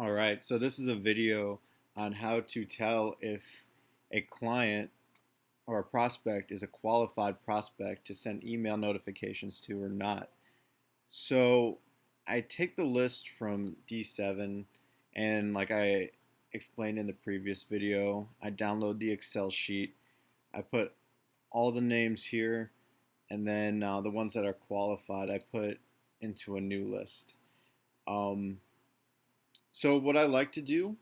All right, so this is a video on how to tell if a client or a prospect is a qualified prospect to send email notifications to or not. So I take the list from D7 and like I explained in the previous video, I download the Excel sheet. I put all the names here and then the ones that are qualified I put into a new list. Um, so what I like to do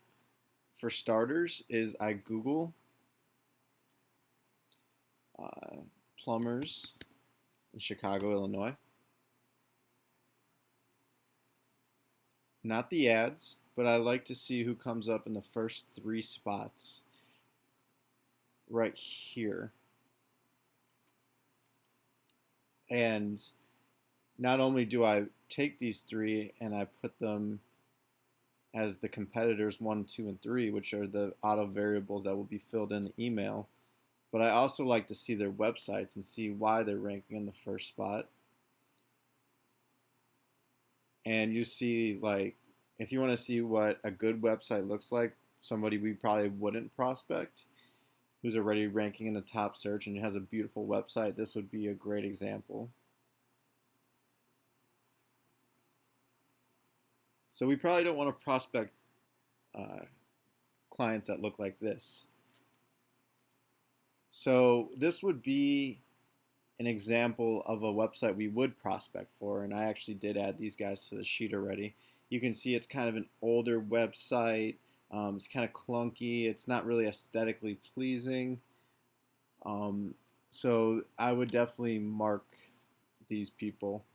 for starters is I Google uh, plumbers in Chicago, Illinois. Not the ads, but I like to see who comes up in the first three spots right here. And not only do I take these three and I put them as the competitors 1, 2, and 3, which are the auto variables that will be filled in the email, but I also like to see their websites and see why they're ranking in the first spot. And you see, like, if you want to see what a good website looks like, somebody we probably wouldn't prospect, who's already ranking in the top search and has a beautiful website, this would be a great example. So we probably don't want to prospect clients that look like this. So this would be an example of a website we would prospect for, and I actually did add these guys to the sheet already. You can see it's kind of an older website. It's kind of clunky. It's not really aesthetically pleasing. So I would definitely mark these people.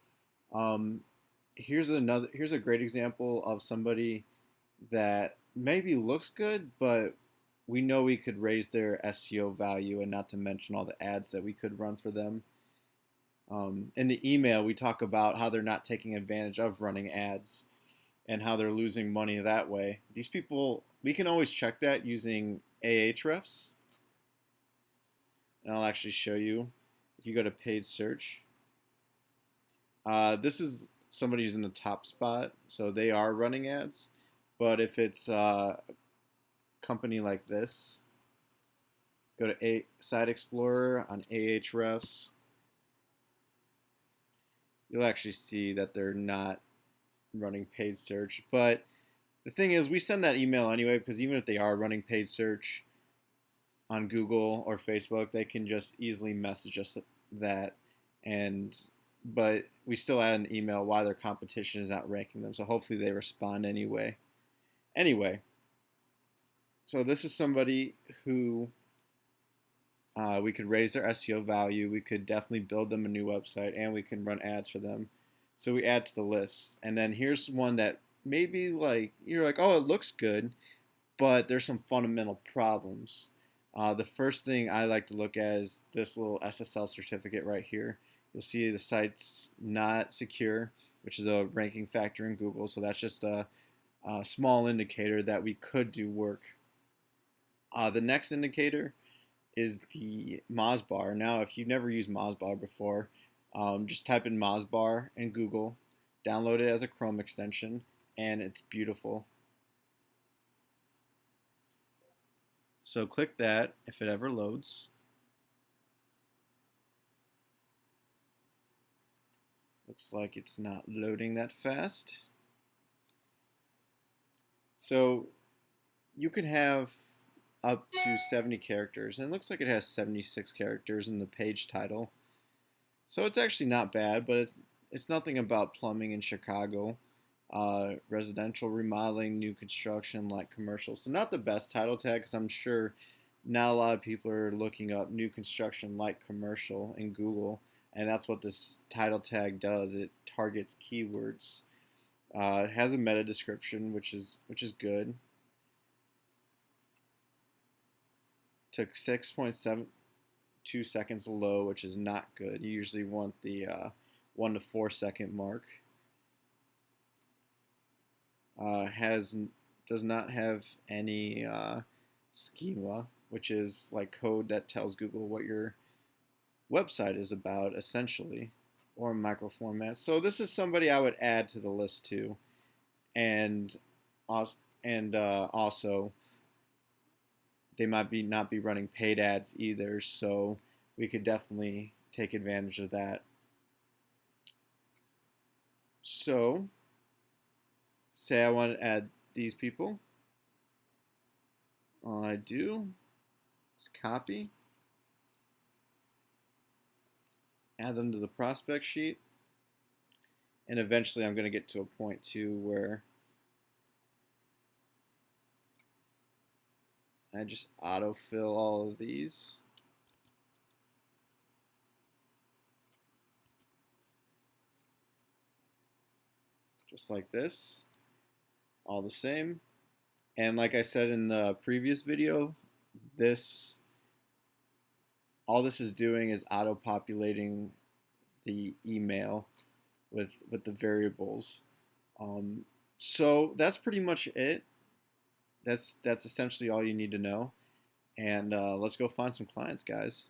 Um, here's a great example of somebody that maybe looks good, but we know we could raise their SEO value, and not to mention all the ads that we could run for them. In the email, we talk about how they're not taking advantage of running ads and how they're losing money that way. These people, we can always check that using Ahrefs. And I'll actually show you. If you go to paid search, this is somebody who's in the top spot, so they are running ads. But if it's a company like this, go to Site Explorer on Ahrefs. You'll actually see that they're not running paid search. But the thing is, we send that email anyway, because even if they are running paid search on Google or Facebook, they can just easily message us that. But we still add in the email why their competition is not ranking them. So hopefully they respond anyway. Anyway, so this is somebody who we could raise their SEO value. We could definitely build them a new website, and we can run ads for them. So we add to the list. And then here's one that maybe like you're like, oh, it looks good, but there's some fundamental problems. The first thing I like to look at is this little SSL certificate right here. You'll see the site's not secure, which is a ranking factor in Google. So that's just a small indicator that we could do work. The next indicator is the Mozbar. Now, if you've never used Mozbar before, just type in Mozbar in Google, download it as a Chrome extension, and it's beautiful. So click that if it ever loads. Looks like it's not loading that fast. So you can have up to 70 characters, and it looks like it has 76 characters in the page title. So it's actually not bad, but it's nothing about plumbing in Chicago, residential remodeling, new construction, light commercial. So not the best title tag, because I'm sure not a lot of people are looking up new construction, light commercial in Google, and that's what this title tag does. It targets keywords. It has a meta description, which is good. Took 6.72 seconds to load, which is not good. You usually want the 1 to 4 second mark. Does not have any schema, which is like code that tells Google what your website is about, essentially, or micro format. So this is somebody I would add to the list too, and and also they might be not be running paid ads either, so we could definitely take advantage of that. So say I want to add these people. All I do is copy, add them to the prospect sheet, and eventually I'm going to get to a point too where I just autofill all of these. Just like this, all the same. And like I said in the previous video, all this is doing is auto-populating the email with the variables. So that's pretty much it. That's essentially all you need to know. And let's go find some clients, guys.